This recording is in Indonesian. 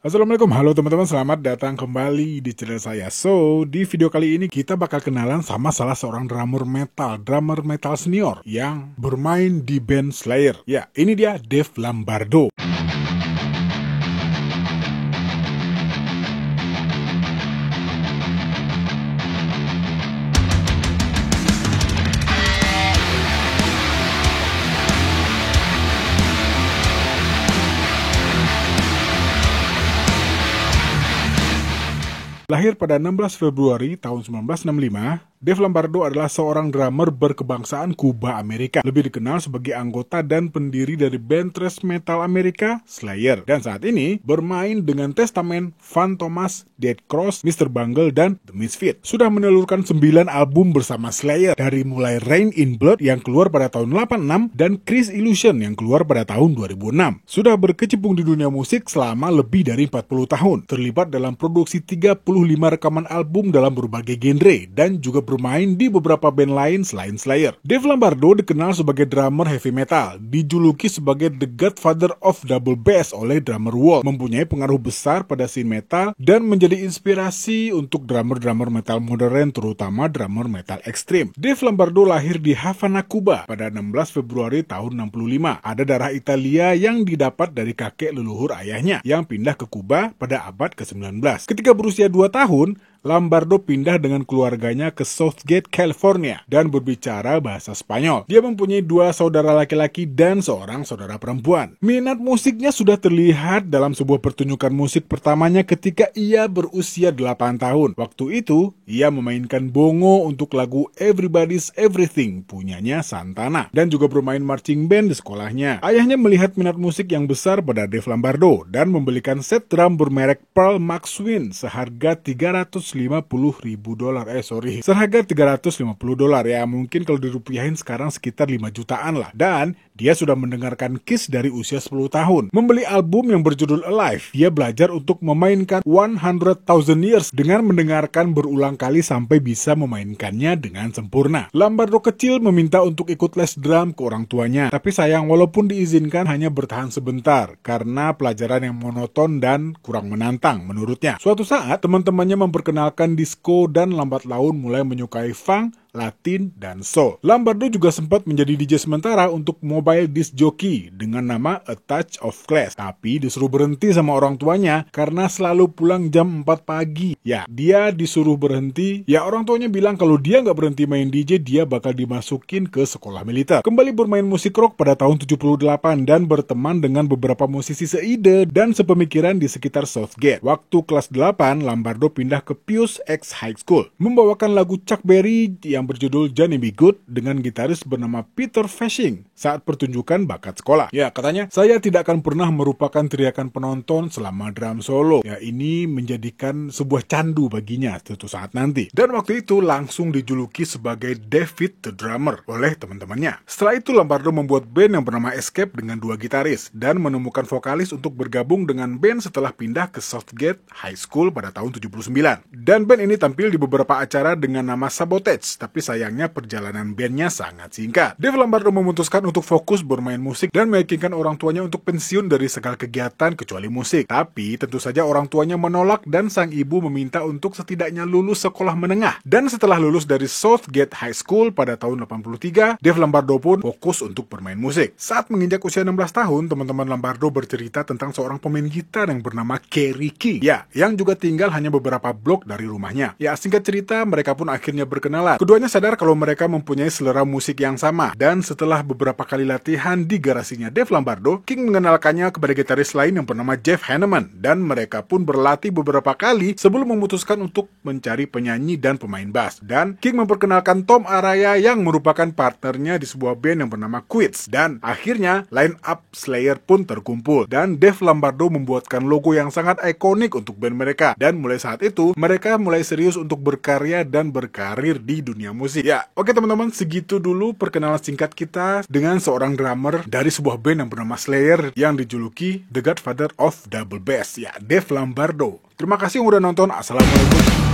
Assalamualaikum, halo teman-teman, selamat datang kembali di channel saya. Di video kali ini kita bakal kenalan sama salah seorang drummer metal senior yang bermain di band Slayer. Ya, ini dia Dave Lombardo. Lahir pada 16 Februari tahun 1965, Dave Lombardo adalah seorang drummer berkebangsaan Kuba Amerika, lebih dikenal sebagai anggota dan pendiri dari band thrash metal Amerika, Slayer. Dan saat ini bermain dengan Testament, Fantomas, Dead Cross, Mr. Bungle, dan The Misfits. Sudah menelurkan 9 album bersama Slayer, dari mulai Rain in Blood yang keluar pada tahun 86 dan Chris Illusion yang keluar pada tahun 2006. Sudah berkecimpung di dunia musik selama lebih dari 40 tahun, terlibat dalam produksi 35 rekaman album dalam berbagai genre, dan juga bermain di beberapa band lain selain Slayer. Dave Lombardo dikenal sebagai drummer heavy metal, dijuluki sebagai The Godfather of Double Bass oleh drummer Wolf, mempunyai pengaruh besar pada scene metal dan menjadi inspirasi untuk drummer-drummer metal modern, terutama drummer metal ekstrim. Dave Lombardo lahir di Havana, Kuba pada 16 Februari tahun 65. Ada darah Italia yang didapat dari kakek leluhur ayahnya yang pindah ke Kuba pada abad ke-19. Ketika berusia 2 tahun, Lombardo pindah dengan keluarganya ke Southgate, California, dan berbicara bahasa Spanyol. Dia mempunyai 2 saudara laki-laki dan seorang saudara perempuan. Minat musiknya sudah terlihat dalam sebuah pertunjukan musik pertamanya ketika ia berusia 8 tahun. Waktu itu, ia memainkan bongo untuk lagu Everybody's Everything punyanya Santana, dan juga bermain marching band di sekolahnya. Ayahnya melihat minat musik yang besar pada Dave Lombardo dan membelikan set drum bermerek Pearl Maxwin seharga $350.000. Seharga $350 ya, mungkin kalau dirupiahin sekarang sekitar 5 jutaan lah. Dan dia sudah mendengarkan Kiss dari usia 10 tahun. Membeli album yang berjudul Alive, dia belajar untuk memainkan 100,000 Years dengan mendengarkan berulang kali sampai bisa memainkannya dengan sempurna. Lombardo kecil meminta untuk ikut les drum ke orang tuanya, tapi sayang walaupun diizinkan hanya bertahan sebentar karena pelajaran yang monoton dan kurang menantang menurutnya. Suatu saat teman-temannya memperkenalkan disco dan lambat laun mulai menyukai funk, Latin, dan soul. Lombardo juga sempat menjadi DJ sementara untuk mobile disc jockey dengan nama A Touch of Class, tapi disuruh berhenti sama orang tuanya karena selalu pulang jam 4 pagi. Ya, dia disuruh berhenti. Ya, orang tuanya bilang kalau dia nggak berhenti main DJ, dia bakal dimasukin ke sekolah militer. Kembali bermain musik rock pada tahun 78 dan berteman dengan beberapa musisi seide dan sepemikiran di sekitar Southgate. Waktu kelas 8, Lombardo pindah ke Pius X High School, membawakan lagu Chuck Berry yang berjudul Johnny B. Good dengan gitaris bernama Peter Fasching saat pertunjukan bakat sekolah. Ya, katanya, saya tidak akan pernah merupakan teriakan penonton selama drum solo. Ya, ini menjadikan sebuah candu baginya suatu saat nanti. Dan waktu itu langsung dijuluki sebagai David the Drummer oleh teman-temannya. Setelah itu Lombardo membuat band yang bernama Escape dengan 2 gitaris dan menemukan vokalis untuk bergabung dengan band setelah pindah ke Southgate High School pada tahun 79. Dan band ini tampil di beberapa acara dengan nama Sabotage, tapi sayangnya perjalanan bandnya sangat singkat. Dave Lombardo memutuskan untuk fokus bermain musik dan meyakinkan orang tuanya untuk pensiun dari segala kegiatan kecuali musik. Tapi tentu saja orang tuanya menolak dan sang ibu meminta untuk setidaknya lulus sekolah menengah. Dan setelah lulus dari Southgate High School pada tahun 83, Dave Lombardo pun fokus untuk bermain musik. Saat menginjak usia 16 tahun, teman-teman Lombardo bercerita tentang seorang pemain gitar yang bernama Kerry King. Ya, yang juga tinggal hanya beberapa blok dari rumahnya. Ya, singkat cerita, mereka pun akhirnya berkenalan. Keduanya sadar kalau mereka mempunyai selera musik yang sama, dan setelah beberapa kali latihan di garasinya Dave Lombardo, King mengenalkannya kepada gitaris lain yang bernama Jeff Hanneman, dan mereka pun berlatih beberapa kali sebelum memutuskan untuk mencari penyanyi dan pemain bass. Dan King memperkenalkan Tom Araya yang merupakan partnernya di sebuah band yang bernama Quits, dan akhirnya line up Slayer pun terkumpul, dan Dave Lombardo membuatkan logo yang sangat ikonik untuk band mereka, dan mulai saat itu mereka mulai serius untuk berkarya dan berkarir di dunia musik. Ya, oke teman-teman, segitu dulu perkenalan singkat kita dengan seorang drummer dari sebuah band yang bernama Slayer yang dijuluki The Godfather of Double Bass, ya, Dave Lombardo. Terima kasih yang udah nonton. Assalamualaikum.